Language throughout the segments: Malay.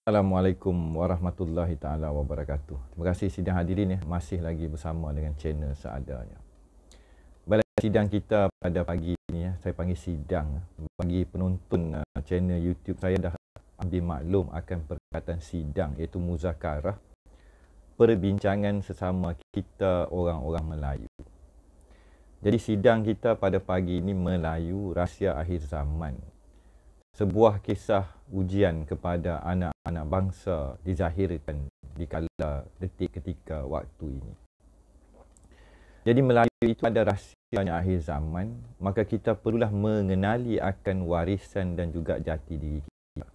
Assalamualaikum warahmatullahi taala wabarakatuh. Terima kasih sidang hadirin masih lagi bersama dengan channel seadanya. Baik, sidang kita pada pagi ini saya panggil sidang bagi penonton channel YouTube saya dah ambil maklum akan perkataan sidang iaitu muzakarah, perbincangan sesama kita orang-orang Melayu. Jadi sidang kita pada pagi ini Melayu Rahsia Akhir Zaman. Sebuah kisah ujian kepada anak-anak bangsa dizahirkan di kala detik ketika waktu ini. Jadi Melayu itu ada rahsianya akhir zaman, maka kita perlulah mengenali akan warisan dan juga jati diri kita.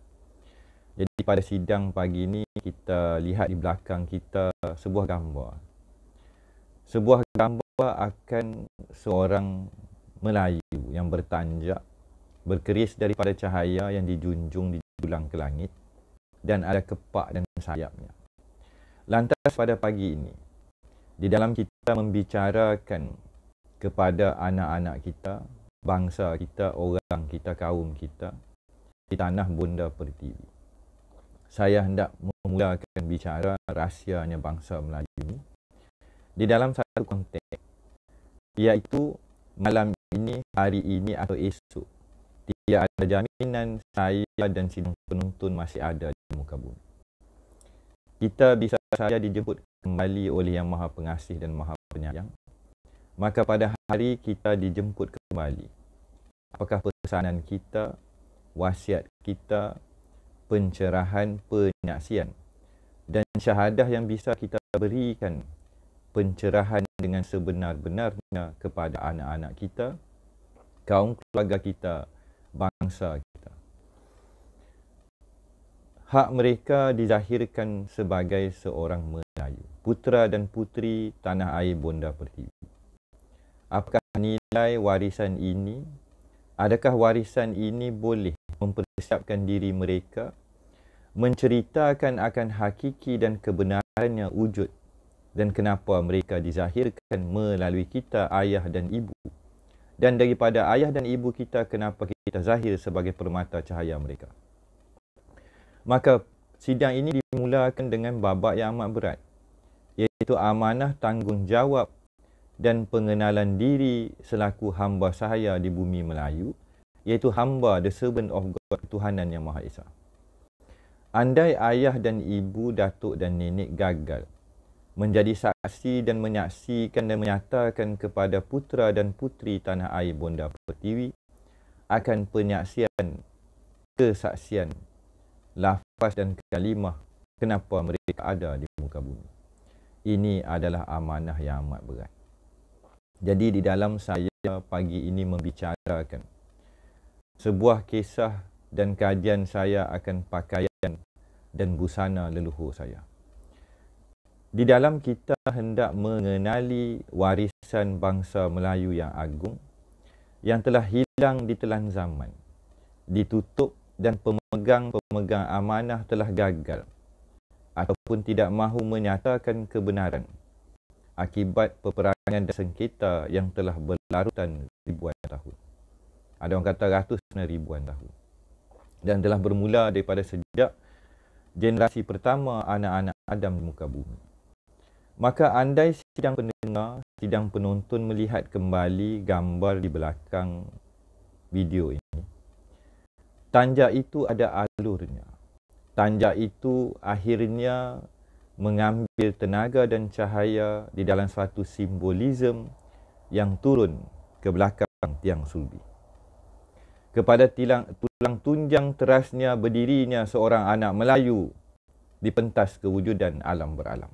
Jadi pada sidang pagi ini kita lihat di belakang kita sebuah gambar. Sebuah gambar akan seorang Melayu yang bertanjak, berkeris daripada cahaya yang dijunjung di dulang ke langit dan ada kepak dan sayapnya. Lantas pada pagi ini, di dalam kita membicarakan kepada anak-anak kita, bangsa kita, orang kita, kaum kita di tanah Bonda Pertiwi. Saya hendak memulakan bicara rahsianya bangsa Melayu ini di dalam satu konteks, iaitu malam ini, hari ini atau esok. Tidak ada jaminan saya dan sidang penonton masih ada di muka bumi. Kita bisa saja dijemput kembali oleh Yang Maha Pengasih dan Maha Penyayang. Maka pada hari kita dijemput kembali, apakah pesanan kita, wasiat kita, pencerahan, penyaksian dan syahadah yang bisa kita berikan pencerahan dengan sebenar-benarnya kepada anak-anak kita, kaum keluarga kita, bangsa kita. Hak mereka dizahirkan sebagai seorang Melayu, putera dan puteri tanah air Bonda Pertiwi. Apakah nilai warisan ini? Adakah warisan ini boleh mempersiapkan diri mereka menceritakan akan hakiki dan kebenarannya wujud dan kenapa mereka dizahirkan melalui kita, ayah dan ibu? Dan daripada ayah dan ibu kita, kenapa kita zahir sebagai permata cahaya mereka? Maka sidang ini dimulakan dengan babak yang amat berat, iaitu amanah tanggungjawab dan pengenalan diri selaku hamba sahaya di bumi Melayu, iaitu hamba, the servant of God, Tuhanan Yang Maha Esa. Andai ayah dan ibu, datuk dan nenek gagal menjadi saksi dan menyaksikan dan menyatakan kepada putera dan puteri tanah air Bonda Pertiwi akan penyaksian, kesaksian, lafaz dan kalimah kenapa mereka ada di muka bumi. Ini adalah amanah yang amat berat. Jadi di dalam saya pagi ini membicarakan sebuah kisah dan kajian saya akan pakaian dan busana leluhur saya. Di dalam kita hendak mengenali warisan bangsa Melayu yang agung, yang telah hilang di telan zaman, ditutup dan pemegang-pemegang amanah telah gagal ataupun tidak mahu menyatakan kebenaran akibat peperangan dan sengketa yang telah berlarutan ribuan tahun. Ada orang kata ratus dan ribuan tahun. Dan telah bermula daripada sejak generasi pertama anak-anak Adam di muka bumi. Maka andai sidang pendengar, sidang penonton melihat kembali gambar di belakang video ini, tanjak itu ada alurnya. Tanjak itu akhirnya mengambil tenaga dan cahaya di dalam suatu simbolisme yang turun ke belakang tiang sulbi. Kepada tulang tunjang terasnya berdirinya seorang anak Melayu di pentas kewujudan alam beralam.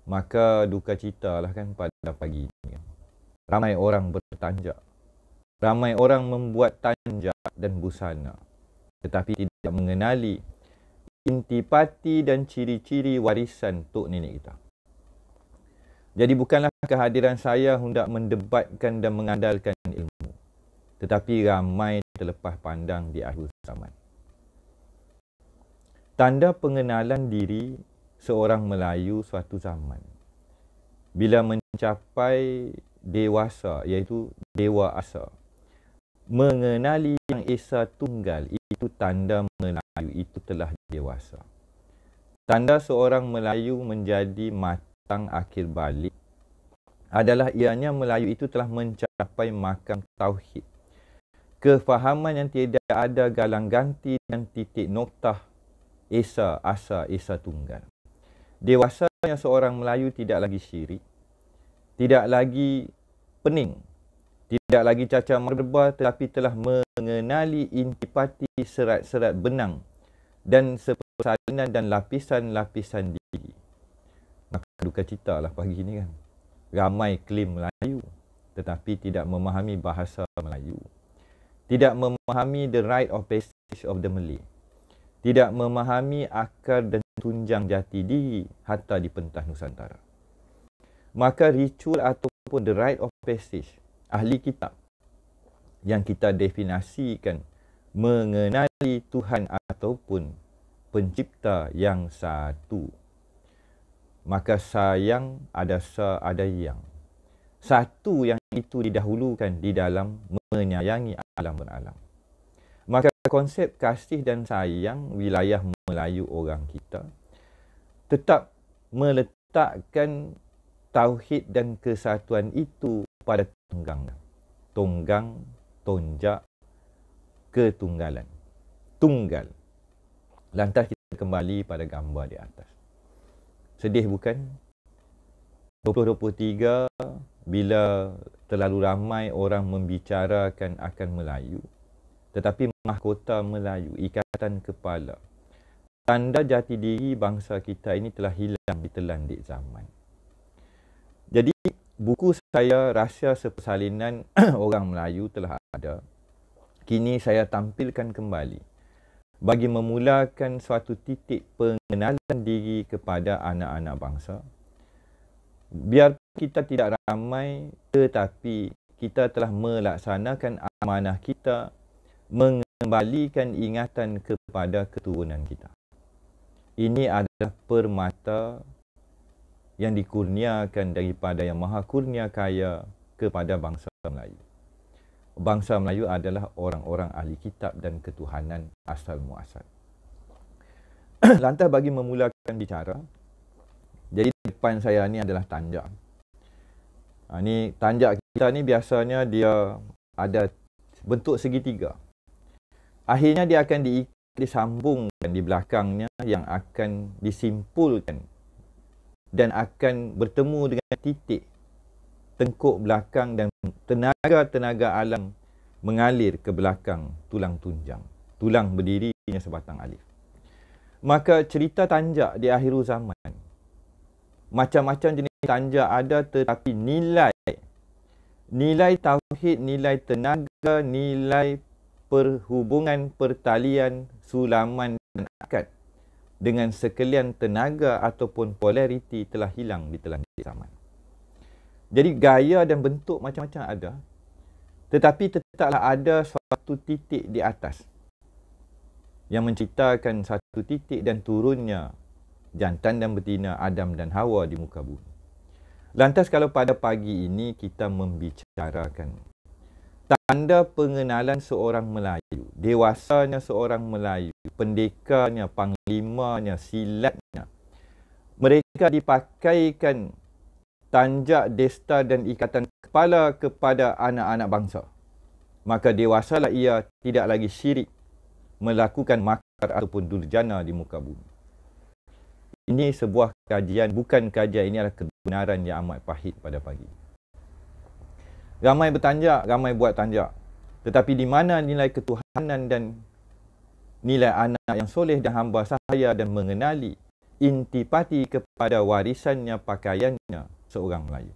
Maka duka cita lah kan pada pagi ini. Ramai orang bertanjak. Ramai orang membuat tanjak dan busana. Tetapi tidak mengenali intipati dan ciri-ciri warisan tok nenek kita. Jadi bukanlah kehadiran saya hendak mendebatkan dan mengandalkan ilmu. Tetapi ramai terlepas pandang di akhir zaman. Tanda pengenalan diri seorang Melayu suatu zaman bila mencapai dewasa, iaitu dewa asa, mengenali Yang Esa Tunggal, itu tanda mengenali Melayu itu telah dewasa. Tanda seorang Melayu menjadi matang akhir balik adalah ianya Melayu itu telah mencapai makam tauhid. Kefahaman yang tidak ada galang ganti dan titik noktah Esa, Asa, Esa Tunggal. Dewasanya seorang Melayu tidak lagi syirik, tidak lagi pening, tidak lagi cacar merba, tetapi telah mengenali intipati serat-serat benang dan persalinan dan lapisan-lapisan diri. Maka duka cita lah pagi ini kan. Ramai klaim Melayu tetapi tidak memahami bahasa Melayu. Tidak memahami the rite of passage of the Malay. Tidak memahami akar dan tunjang jati diri hatta di pentas Nusantara. Maka ritual ataupun the rite of passage ahli kitab yang kita definisikan mengenali Tuhan ataupun pencipta yang satu. Maka sayang ada sa, ada yang. Satu yang itu didahulukan di dalam menyayangi alam beralam. Maka konsep kasih dan sayang wilayah Melayu orang kita tetap meletakkan tauhid dan kesatuan itu pada tunggang. Tunggang, tonjak, ketunggalan. Tunggal. Lantas kita kembali pada gambar di atas. Sedih bukan? 2023 bila terlalu ramai orang membicarakan akan Melayu, tetapi mahkota Melayu, ikatan kepala, tanda jati diri bangsa kita ini telah hilang ditelan di zaman. Jadi buku saya Rahsia Sepersalinan Orang Melayu telah ada. Kini saya tampilkan kembali bagi memulakan suatu titik pengenalan diri kepada anak-anak bangsa. Biar kita tidak ramai, tetapi kita telah melaksanakan amanah kita mengembalikan ingatan kepada keturunan kita. Ini adalah permata yang dikurniakan daripada Yang Maha Kurnia Kaya kepada bangsa Melayu. Bangsa Melayu adalah orang-orang ahli kitab dan ketuhanan asal muasal. Lantas bagi memulakan bicara, jadi depan saya ni adalah tanjak. Ni tanjak kita ni biasanya dia ada bentuk segitiga. Akhirnya dia akan disambungkan di belakangnya yang akan disimpulkan dan akan bertemu dengan titik tengkuk belakang dan tenaga-tenaga alam mengalir ke belakang tulang tunjang. Tulang berdirinya sebatang alif. Maka cerita tanjak di akhir zaman, macam-macam jenis tanjak ada, tetapi nilai tauhid, nilai tenaga, nilai perhubungan, pertalian, sulaman dan akad dengan sekalian tenaga ataupun polariti telah hilang di telan zaman. Jadi gaya dan bentuk macam-macam ada, tetapi tetaplah ada suatu titik di atas yang menceritakan satu titik dan turunnya jantan dan betina Adam dan Hawa di muka bumi. Lantas kalau pada pagi ini kita membicarakan tanda pengenalan seorang Melayu, dewasanya seorang Melayu, pendekarnya, panglimanya, silatnya, mereka dipakaikan tanjak, desta dan ikatan kepala kepada anak-anak bangsa. Maka dewasalah ia tidak lagi syirik melakukan makar ataupun durjana di muka bumi. Ini sebuah kajian, bukan kajian, ini adalah kebenaran yang amat pahit pada pagi. Ramai bertanjak, ramai buat tanjak. Tetapi di mana nilai ketuhanan dan nilai anak yang soleh dan hamba sahaya dan mengenali intipati kepada warisannya, pakaiannya seorang Melayu.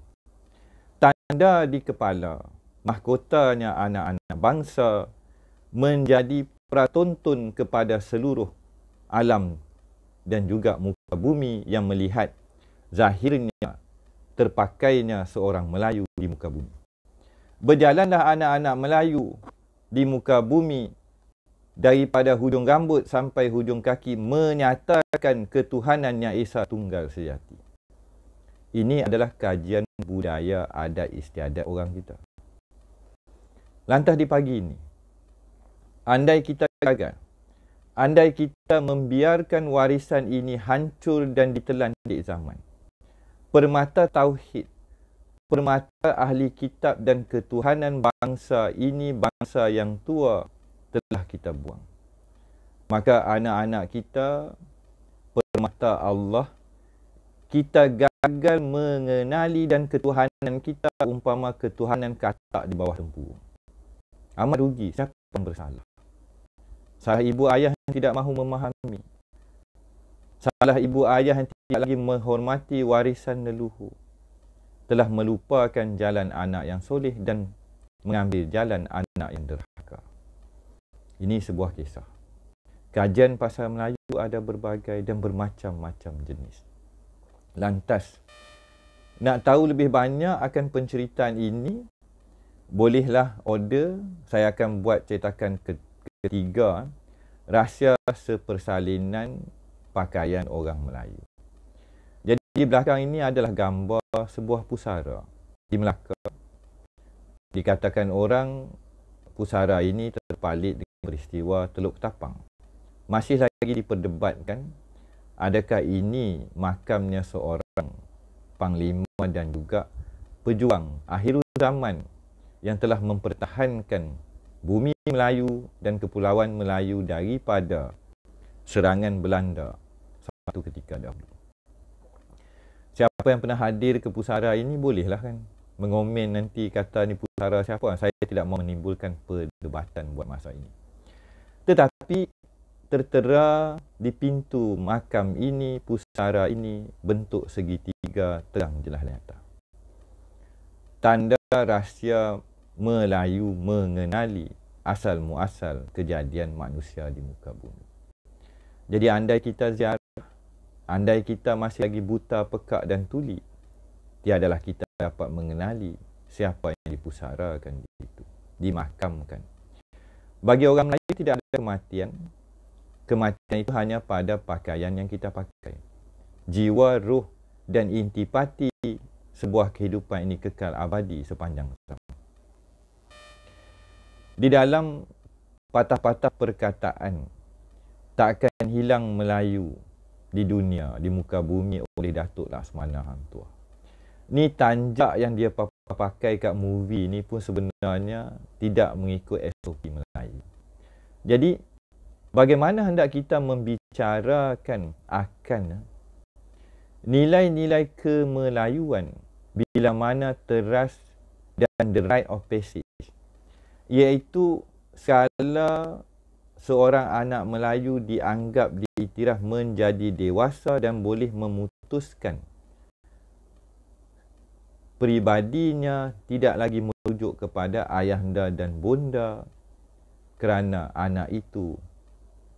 Tanda di kepala, mahkotanya anak-anak bangsa menjadi pratontun kepada seluruh alam dan juga muka bumi yang melihat zahirnya terpakainya seorang Melayu di muka bumi. Berjalanlah anak-anak Melayu di muka bumi daripada hujung rambut sampai hujung kaki menyatakan ketuhanannya Esa Tunggal sejati. Ini adalah kajian budaya adat istiadat orang kita. Lantas di pagi ini, andai kita gagal andai kita membiarkan warisan ini hancur dan ditelan di zaman. Permata tauhid, permata ahli kitab dan ketuhanan bangsa ini, bangsa yang tua, telah kita buang. Maka anak-anak kita, permata Allah, kita gagal mengenali dan ketuhanan kita umpama ketuhanan katak di bawah tempurung. Amat rugi, siapa yang bersalah? Salah ibu ayah yang tidak mahu memahami. Salah ibu ayah yang tidak lagi menghormati warisan leluhur. Telah melupakan jalan anak yang soleh dan mengambil jalan anak yang derhaka. Ini sebuah kisah. Kajian pasal Melayu ada berbagai dan bermacam-macam jenis. Lantas, nak tahu lebih banyak akan penceritaan ini, bolehlah order. Saya akan buat cetakan ketiga, rahsia sepersalinan pakaian orang Melayu. Jadi di belakang ini adalah gambar sebuah pusara di Melaka. Dikatakan orang pusara ini terpalit dengan peristiwa Teluk Tapang. Masih lagi diperdebatkan, adakah ini makamnya seorang panglima dan juga pejuang akhir zaman yang telah mempertahankan bumi Melayu dan kepulauan Melayu daripada serangan Belanda satu ketika dahulu. Siapa yang pernah hadir ke pusara ini bolehlah kan mengomen nanti kata ni pusara siapa. Saya tidak mahu menimbulkan perdebatan buat masa ini. Tetapi tertera di pintu makam ini, pusara ini, bentuk segitiga terang jelas nyata. Tanda rahsia Melayu mengenali asal muasal kejadian manusia di muka bumi. Jadi andai kita ziarah, andai kita masih lagi buta, pekak dan tuli, tiadalah kita dapat mengenali siapa yang dipusarakan di situ, dimakamkan. Bagi orang Melayu tidak ada kematian. Kematian itu hanya pada pakaian yang kita pakai. Jiwa, ruh dan intipati sebuah kehidupan ini kekal abadi sepanjang zaman. Di dalam patah-patah perkataan, tak akan hilang Melayu di dunia, di muka bumi oleh Datuk Laksamana Hang Tuah. Ni tanjak yang dia pakai kat movie ni pun sebenarnya tidak mengikut SOP Melayu. Jadi, bagaimana hendak kita membicarakan akan nilai-nilai kemelayuan bila mana teras dan the rite of passage, iaitu skala seorang anak Melayu dianggap diiktiraf menjadi dewasa dan boleh memutuskan peribadinya tidak lagi merujuk kepada ayahanda dan bonda kerana anak itu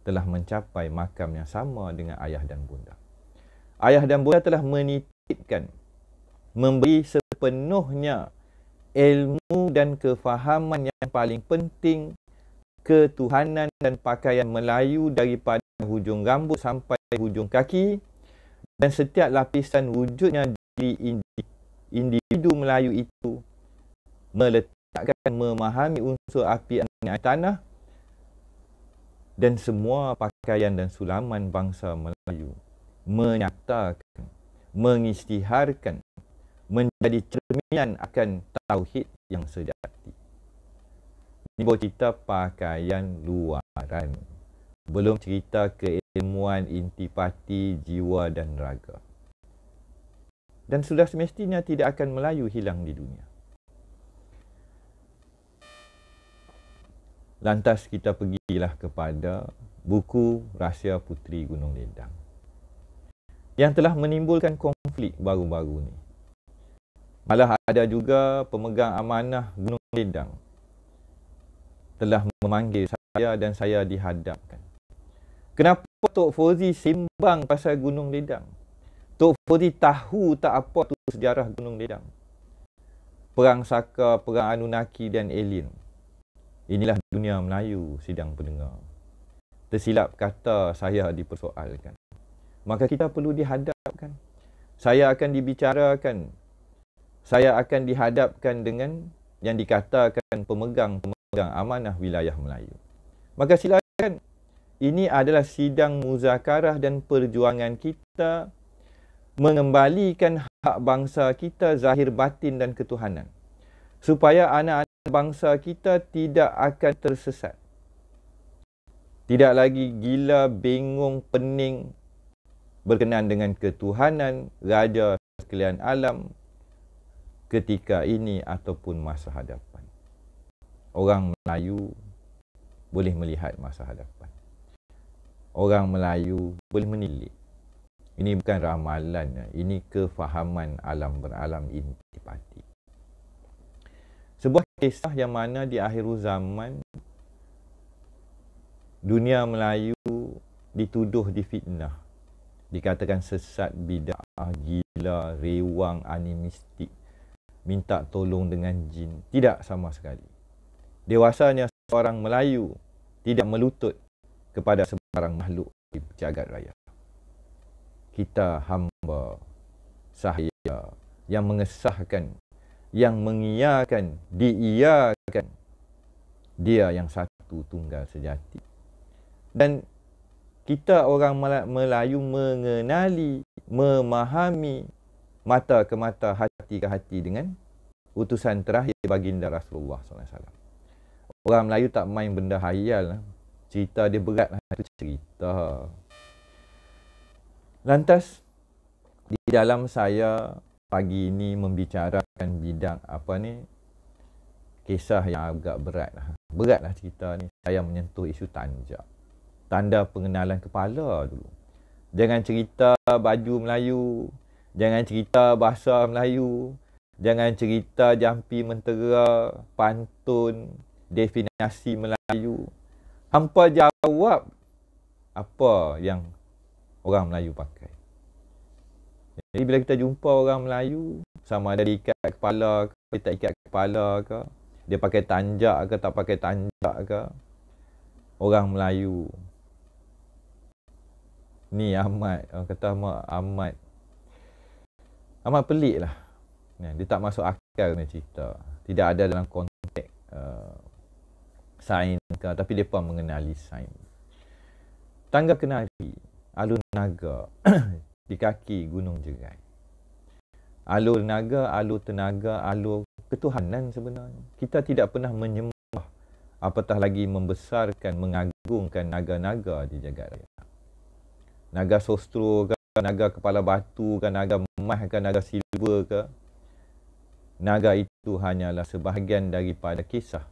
telah mencapai makam yang sama dengan ayah dan bunda. Ayah dan bunda telah menitipkan, memberi sepenuhnya ilmu dan kefahaman yang paling penting, ketuhanan dan pakaian Melayu daripada hujung rambut sampai hujung kaki, dan setiap lapisan wujudnya diri individu Melayu itu meletakkan, memahami unsur api air tanah dan semua pakaian dan sulaman bangsa Melayu, menyatakan, mengisytiharkan, menjadi cerminan akan tauhid yang sejati. Ini baru cerita pakaian luaran, belum cerita keilmuan, intipati, jiwa dan raga. Dan sudah semestinya tidak akan Melayu hilang di dunia. Lantas kita pergilah kepada buku Rahsia Puteri Gunung Ledang yang telah menimbulkan konflik baru-baru ni. Malah ada juga pemegang amanah Gunung Ledang telah memanggil saya dan saya dihadapkan. Kenapa Tok Fauzi sembang pasal Gunung Ledang? Tok Fauzi tahu tak apa tu sejarah Gunung Ledang? Perang Saka, Perang Anunnaki dan alien. Inilah dunia Melayu sidang pendengar. Tersilap kata saya dipersoalkan. Maka kita perlu dihadapkan. Saya akan dibicarakan. Saya akan dihadapkan dengan yang dikatakan pemegang amanah wilayah Melayu. Maka silakan ini adalah sidang muzakarah dan perjuangan kita mengembalikan hak bangsa kita zahir batin dan ketuhanan, supaya anak-anak bangsa kita tidak akan tersesat, tidak lagi gila, bingung, pening berkenaan dengan ketuhanan Raja sekalian alam ketika ini ataupun masa hadapan. Orang Melayu boleh melihat masa hadapan. Orang Melayu boleh menilik. Ini bukan ramalan, ini kefahaman alam beralam intipati. Sebuah kisah yang mana di akhir zaman dunia Melayu dituduh difitnah, dikatakan sesat, bid'ah, gila, rewang, animistik, minta tolong dengan jin. Tidak sama sekali. Dewasanya seorang Melayu tidak melutut kepada sebarang makhluk di jagat raya. Kita hamba sahaya yang mengesahkan, yang mengiyakan, diiyakan Dia yang satu tunggal sejati. Dan kita orang Melayu mengenali, memahami mata ke mata, hati ke hati dengan utusan terakhir baginda Rasulullah SAW. Orang Melayu tak main benda hayal. Cerita dia berat lah, itu cerita. Lantas, di dalam saya pagi ini membicarakan bidang kisah yang agak berat lah. Berat lah cerita ni. Saya menyentuh isu tanjak. Tanda pengenalan kepala dulu. Jangan cerita baju Melayu. Jangan cerita bahasa Melayu. Jangan cerita jampi mentera, pantun, definisi Melayu. Hampa jawab apa yang orang Melayu pakai. Jadi bila kita jumpa orang Melayu, sama ada dia ikat kepala ke, dia tak ikat kepala ke, dia pakai tanjak ke, tak pakai tanjak ke, orang Melayu ni amat, orang kata amat pelik lah. Dia tak masuk akal punya cerita. Tidak ada dalam konteks sains ke, tapi mereka mengenali sains. Tangga Kenari, alur naga di kaki Gunung Jerai. Alur naga, alur tenaga, alur ketuhanan sebenarnya. Kita tidak pernah menyembah, apatah lagi membesarkan, mengagungkan naga-naga di jagat raya. Naga sostro ke, naga kepala batu ke, naga emas ke, naga silver ke. Naga itu hanyalah sebahagian daripada kisah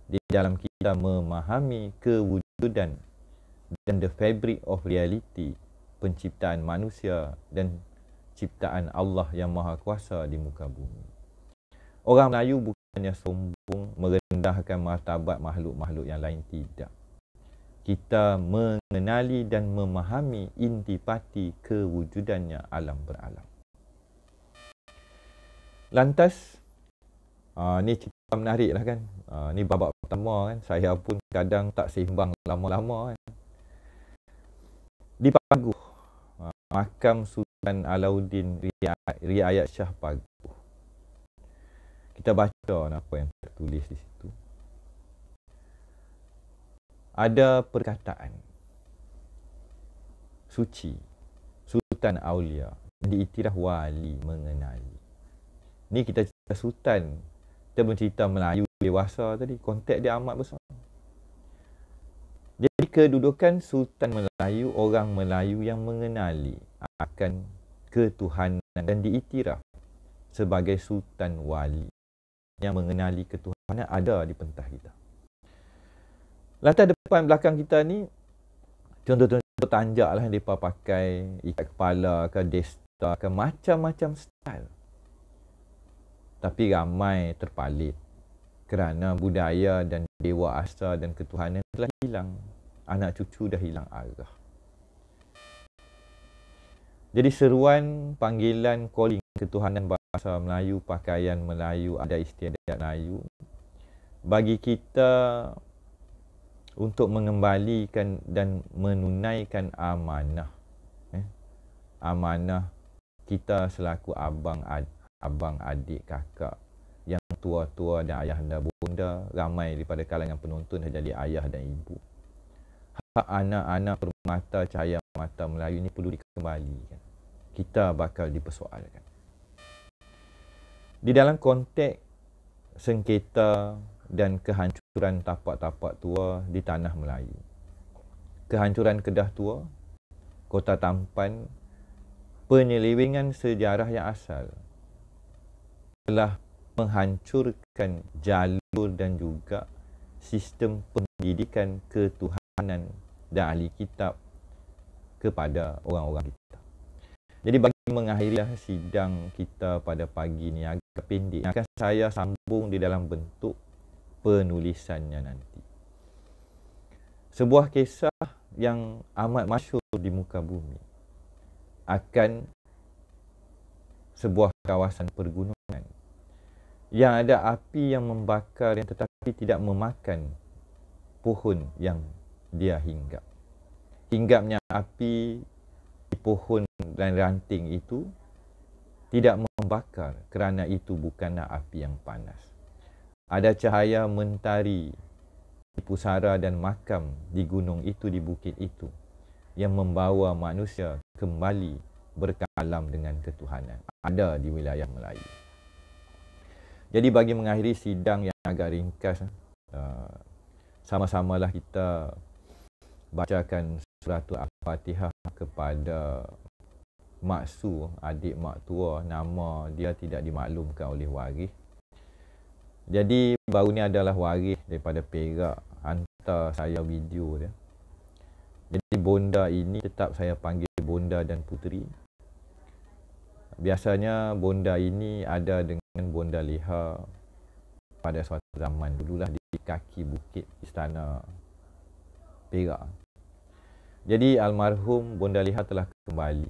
di dalam kita memahami kewujudan dan the fabric of reality, penciptaan manusia dan ciptaan Allah yang Maha Kuasa di muka bumi. Orang Melayu bukannya sombong merendahkan martabat makhluk-makhluk yang lain, tidak. Kita mengenali dan memahami intipati kewujudannya alam beralam. Lantas, ni cerita menarik lah kan. Ni babak pertama kan. Saya pun kadang tak seimbang lama-lama kan. Di Paguh, makam Sultan Alauddin Riayat Shah Paguh. Kita baca apa yang tertulis di situ. Ada perkataan suci, Sultan Aulia, diiktiraf wali mengenali. Ni kita cerita Sultan, kita bercerita Melayu dewasa tadi, konteks dia amat besar. Jadi kedudukan Sultan Melayu, orang Melayu yang mengenali akan ketuhanan dan diiktiraf sebagai Sultan Wali yang mengenali ketuhanan ada di pentah kita. Lantas depan belakang kita ni, contoh-contoh tanjak lah yang mereka pakai, ikat kepala ke, desta ke, macam-macam style. Tapi ramai terpalit kerana budaya dan dewa asal dan ketuhanan telah hilang. Anak cucu dah hilang arah. Jadi seruan, panggilan, calling ketuhanan bahasa Melayu, pakaian Melayu, adat istiadat Melayu, bagi kita untuk mengembalikan dan menunaikan amanah. Amanah kita selaku abang, adik, kakak yang tua-tua dan ayahanda bonda, ramai daripada kalangan penonton dah jadi ayah dan ibu. hak anak-anak permata cahaya mata Melayu ini perlu dikembalikan. Kita bakal dipersoalkan. Di dalam konteks sengketa dan kehancuran tapak-tapak tua di tanah Melayu, kehancuran Kedah Tua, Kota Tampan, penyelewengan sejarah yang asal telah menghancurkan jalur dan juga sistem pendidikan ketuhanan dan ahli kitab kepada orang-orang kita. Jadi bagi mengakhiri sidang kita pada pagi ini agak pendek, akan saya sambung di dalam bentuk penulisannya nanti. Sebuah kisah yang amat masyhur di muka bumi akan sebuah kawasan pergunungan yang ada api yang membakar yang tetapi tidak memakan pohon yang dia hinggap. Hinggapnya api di pohon dan ranting itu tidak membakar kerana itu bukanlah api yang panas. Ada cahaya mentari di pusara dan makam di gunung itu, di bukit itu, yang membawa manusia kembali berkalam dengan ketuhanan. Ada di wilayah Melayu. Jadi bagi mengakhiri sidang yang agak ringkas, sama-samalah kita bacakan suratul Al-Fatihah kepada Mak Su, adik mak tua, nama dia tidak dimaklumkan oleh waris. Jadi baru ni adalah waris daripada Perak hantar saya video dia. Jadi bonda ini tetap saya panggil bonda dan puteri. Biasanya bonda ini ada dengan bonda Liha pada suatu zaman dululah di kaki bukit istana Perak. Jadi almarhum bonda Liha telah kembali,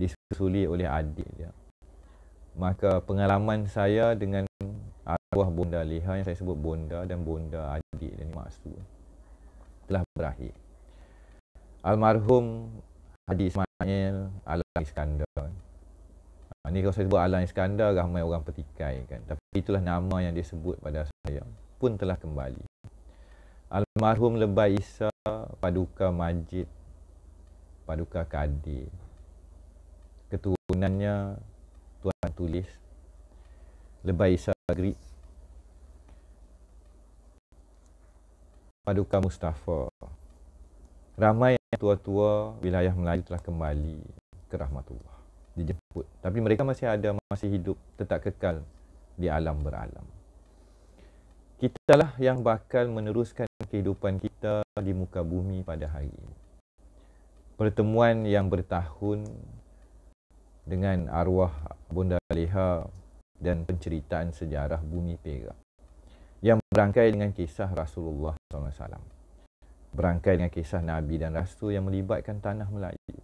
disusuli oleh adik dia. Maka pengalaman saya dengan arwah bonda Liha yang saya sebut bonda dan bonda adik dan maksud telah berakhir. Almarhum Haji Ismail Alan Iskandar. Ini kalau saya sebut Alan Iskandar, ramai orang petikai kan. Tapi itulah nama yang disebut pada saya, pun telah kembali. Almarhum Lebai Isa Paduka Majid Paduka Kadir. Keturunannya Tuan Tulis Lebai Isa Grid Paduka Mustafa. Ramai tua-tua wilayah Melayu telah kembali ke rahmatullah, dijemput. Tapi mereka masih ada, masih hidup, tetap kekal di alam beralam. Kitalah yang bakal meneruskan kehidupan kita di muka bumi pada hari ini. Pertemuan yang bertahun dengan arwah bonda Liha dan penceritaan sejarah bumi Perak yang berangkai dengan kisah Rasulullah SAW, berangkai dengan kisah Nabi dan Rasul yang melibatkan tanah Melayu.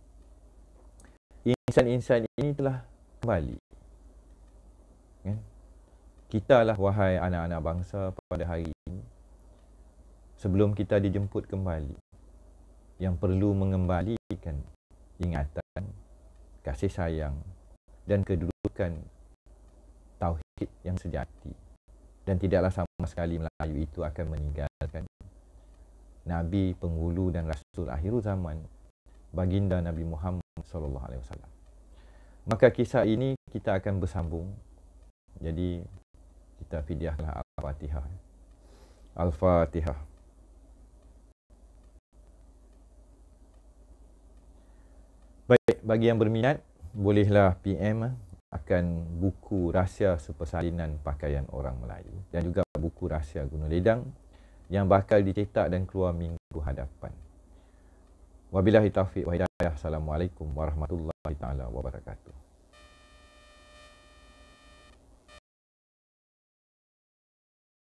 Insan-insan ini telah kembali. Kan? Kitalah wahai anak-anak bangsa pada hari ini, sebelum kita dijemput kembali, yang perlu mengembalikan ingatan, kasih sayang dan kedudukan tauhid yang sejati. Dan tidaklah sama sekali Melayu itu akan meninggalkan Nabi penghulu dan Rasul akhir zaman, baginda Nabi Muhammad SAW. Maka kisah ini kita akan bersambung. Jadi kita fidyahlah Al-Fatihah. Al-Fatihah. Baik, bagi yang berminat, bolehlah PM akan buku Rahsia Sepersalinan Pakaian Orang Melayu dan juga buku Rahsia Gunung Ledang yang bakal dicetak dan keluar minggu hadapan. Wabillahi taufiq wa hidayah. Assalamualaikum warahmatullahi taala wabarakatuh.